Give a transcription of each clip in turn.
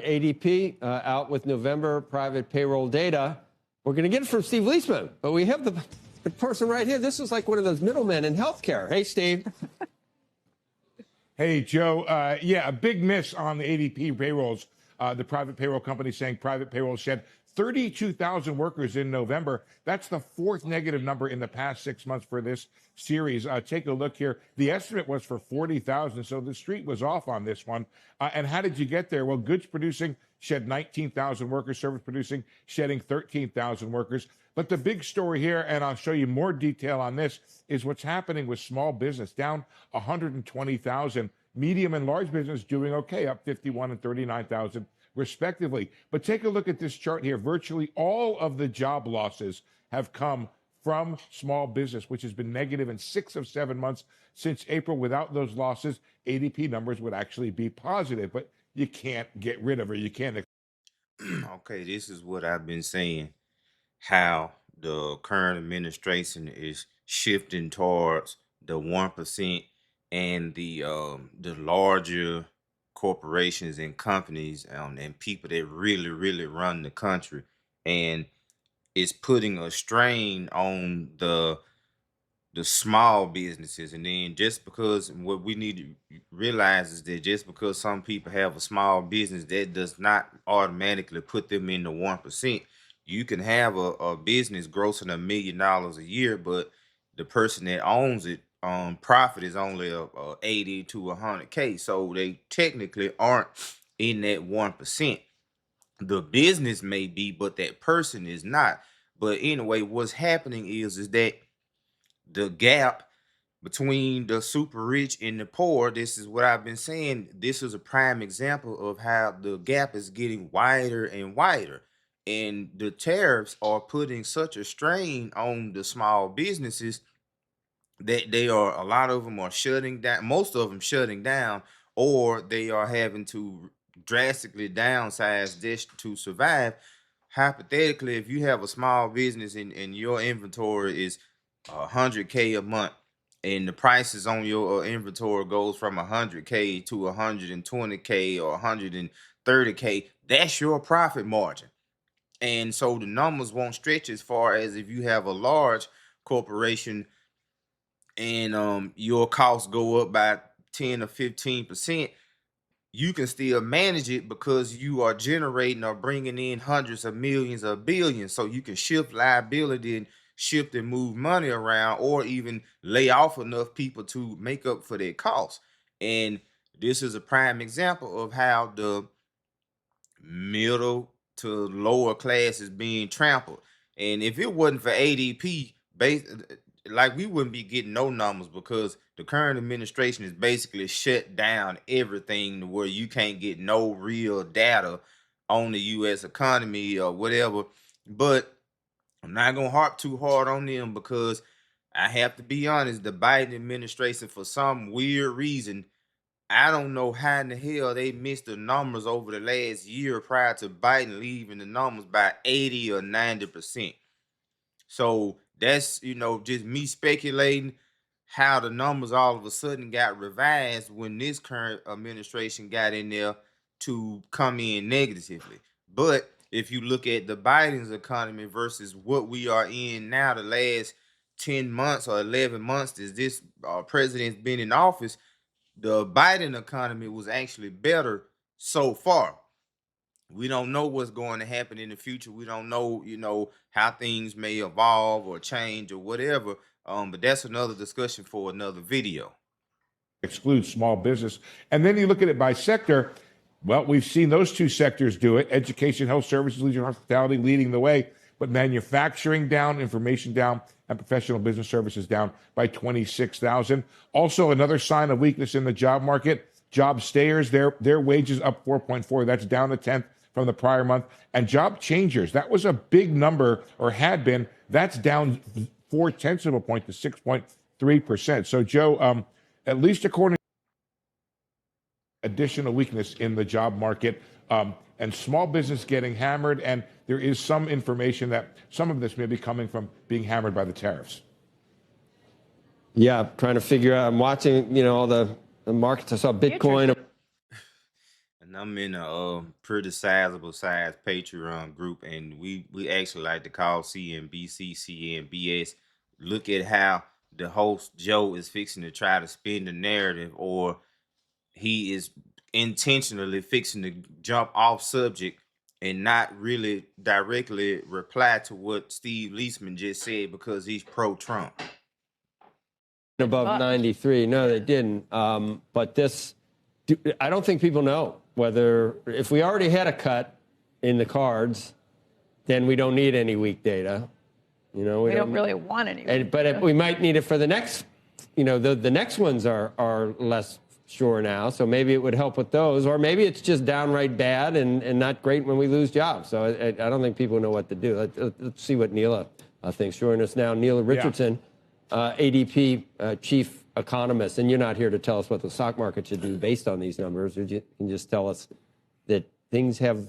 ADP out with November private payroll data. We're going to get it from Steve Leisman, but we have the person right here. This is like one of those middlemen in healthcare. Hey, Steve. Hey, Joe. Yeah, a big miss on the ADP payrolls. The private payroll company saying private payroll shed 32,000 workers in November. That's the fourth negative number in the past 6 months for this series. Take a look here. The estimate was for 40,000, so the street was off on this one. And how did you get there? Well, goods producing shed 19,000 workers, service producing shedding 13,000 workers. But the big story here, and I'll show you more detail on this, is what's happening with small business, down 120,000. Medium and large business doing okay, up 51 and 39,000 respectively. But take a look at this chart here. Virtually all of the job losses have come from small business, which has been negative in 6 of 7 months since April. Without those losses, ADP numbers would actually be positive, but you can't get rid of her. You can't. Okay, this is what I've been saying, how the current administration is shifting towards the 1% and the larger corporations and companies and people that really run the country, and it's putting a strain on the small businesses. And then just because what we need to realize is that just because some people have a small business, that does not automatically put them in the 1%. You can have a business grossing $1 million a year, but the person that owns it profit is only 80 to 100K. So they technically aren't in that 1%. The business may be, but that person is not. But anyway, what's happening is that the gap between the super rich and the poor, this is what I've been saying, this is a prime example of how the gap is getting wider and wider. And the tariffs are putting such a strain on the small businesses that a lot of them are shutting down, most of them shutting down, or they are having to drastically downsize this to survive. Hypothetically, if you have a small business and your inventory is 100K a month, and the prices on your inventory goes from 100K to 120K or 130K, that's your profit margin. And so the numbers won't stretch as far as if you have a large corporation and your costs go up by 10 or 15%. You can still manage it because you are generating or bringing in hundreds of millions or billions. So you can shift liability and shift and move money around, or even lay off enough people to make up for their costs. And this is a prime example of how the middle to lower class is being trampled. And if it wasn't for ADP, like, we wouldn't be getting no numbers, because the current administration is basically shut down everything to where you can't get no real data on the U.S. economy or whatever. But I'm not gonna harp too hard on them, because I have to be honest, the Biden administration, for some weird reason, I don't know how in the hell they missed the numbers over the last year prior to Biden leaving the numbers by 80 or 90%. So that's, just me speculating how the numbers all of a sudden got revised when this current administration got in there to come in negatively. But if you look at the Biden's economy versus what we are in now, the last 10 months or 11 months as this president's been in office, the Biden economy was actually better so far. We don't know what's going to happen in the future. We don't know, how things may evolve or change or whatever. But that's another discussion for another video. Exclude small business. And then you look at it by sector. Well, we've seen those two sectors do it. Education, health services, leisure, and hospitality leading the way. But manufacturing down, information down, and professional business services down by 26,000. Also, another sign of weakness in the job market. Job stayers, their wages up 4.4. That's down a tenth from the prior month. And job changers, that was a big number, or had been. That's down 0.4 of a point to 6.3%. So, Joe, at least according to additional weakness in the job market, and small business getting hammered, and there is some information that some of this may be coming from being hammered by the tariffs. Yeah, trying to figure out. I'm watching, all the markets. I saw Bitcoin. And I'm in a pretty sizable size Patreon group, and we actually like to call CNBC CNBS. Look at how the host Joe is fixing to try to spin the narrative, or he is intentionally fixing to jump off subject and not really directly reply to what Steve Leisman just said because he's pro-Trump. Above 93. No, they didn't. But this, I don't think people know whether, if we already had a cut in the cards, then we don't need any weak data. You know, we don't really want any. But we might need it for the next, you know, the next ones are less sure now. So maybe it would help with those, or maybe it's just downright bad and not great when we lose jobs. So I don't think people know what to do. Let's see what Neela thinks. Joining us now, Neela Richardson. ADP chief economist, and you're not here to tell us what the stock market should do based on these numbers. You can just tell us that things have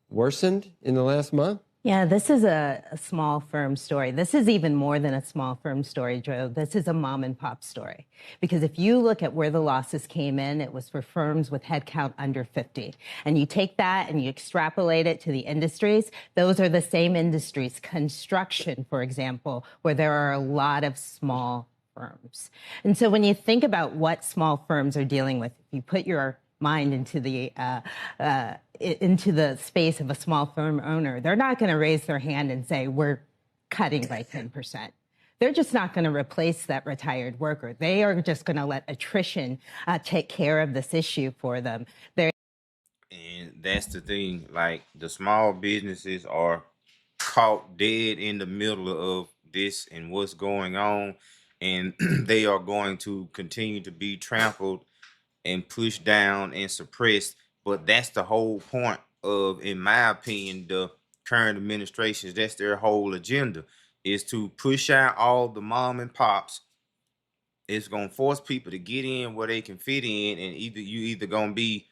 worsened in the last month. Yeah, this is a small firm story. This is even more than a small firm story, Joe. This is a mom and pop story. Because if you look at where the losses came in, it was for firms with headcount under 50. And you take that and you extrapolate it to the industries, those are the same industries. Construction, for example, where there are a lot of small firms. And so when you think about what small firms are dealing with, if you put your mind into the space of a small firm owner, they're not going to raise their hand and say, we're cutting by 10%. They're just not going to replace that retired worker. They are just going to let attrition take care of this issue for them. And that's the thing, like the small businesses are caught dead in the middle of this and what's going on, and they are going to continue to be trampled and pushed down and suppressed. But that's the whole point of, in my opinion, the current administrations. That's their whole agenda, is to push out all the mom and pops. It's gonna force people to get in where they can fit in, and either gonna be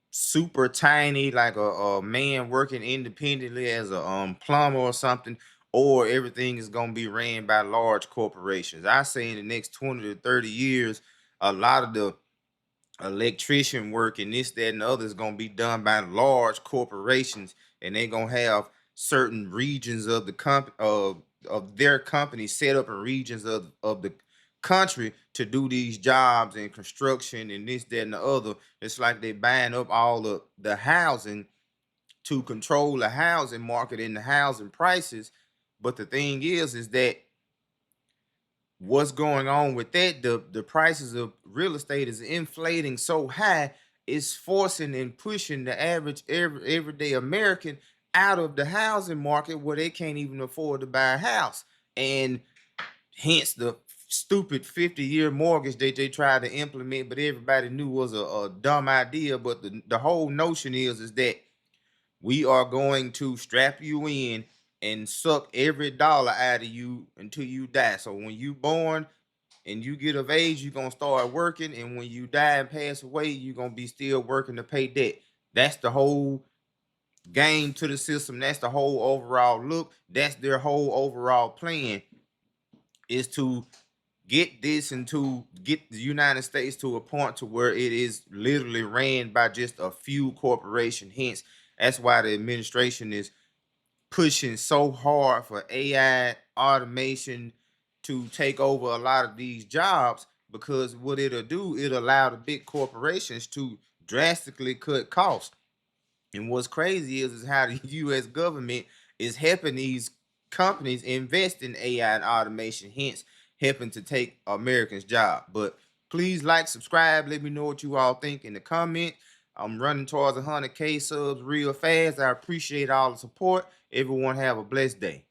super tiny, like a man working independently as a plumber or something, or everything is gonna be ran by large corporations. I say in the next 20 to 30 years, a lot of the electrician work and this, that, and the other is going to be done by large corporations, and they're going to have certain regions of the of their company set up in regions of the country to do these jobs and construction and this, that, and the other. It's like they're buying up all of the housing to control the housing market and the housing prices. But the thing is that what's going on with that, the prices of real estate is inflating so high, it's forcing and pushing the average everyday American out of the housing market where they can't even afford to buy a house. And hence the stupid 50-year mortgage that they tried to implement, but everybody knew was a dumb idea. But the whole notion is that we are going to strap you in and suck every dollar out of you until you die. So when you born and you get of age, you're gonna start working, and when you die and pass away, you're gonna be still working to pay debt. That's the whole game to the system. That's the whole overall look. That's their whole overall plan, is to get this and to get the United States to a point to where it is literally ran by just a few corporations. Hence, that's why the administration is pushing so hard for AI automation to take over a lot of these jobs, because what it'll do, it'll allow the big corporations to drastically cut costs. And what's crazy is how the U.S. government is helping these companies invest in AI and automation, hence helping to take Americans' job. But please like, subscribe, let me know what you all think in the comment. I'm running towards 100K subs real fast. I appreciate all the support. Everyone have a blessed day.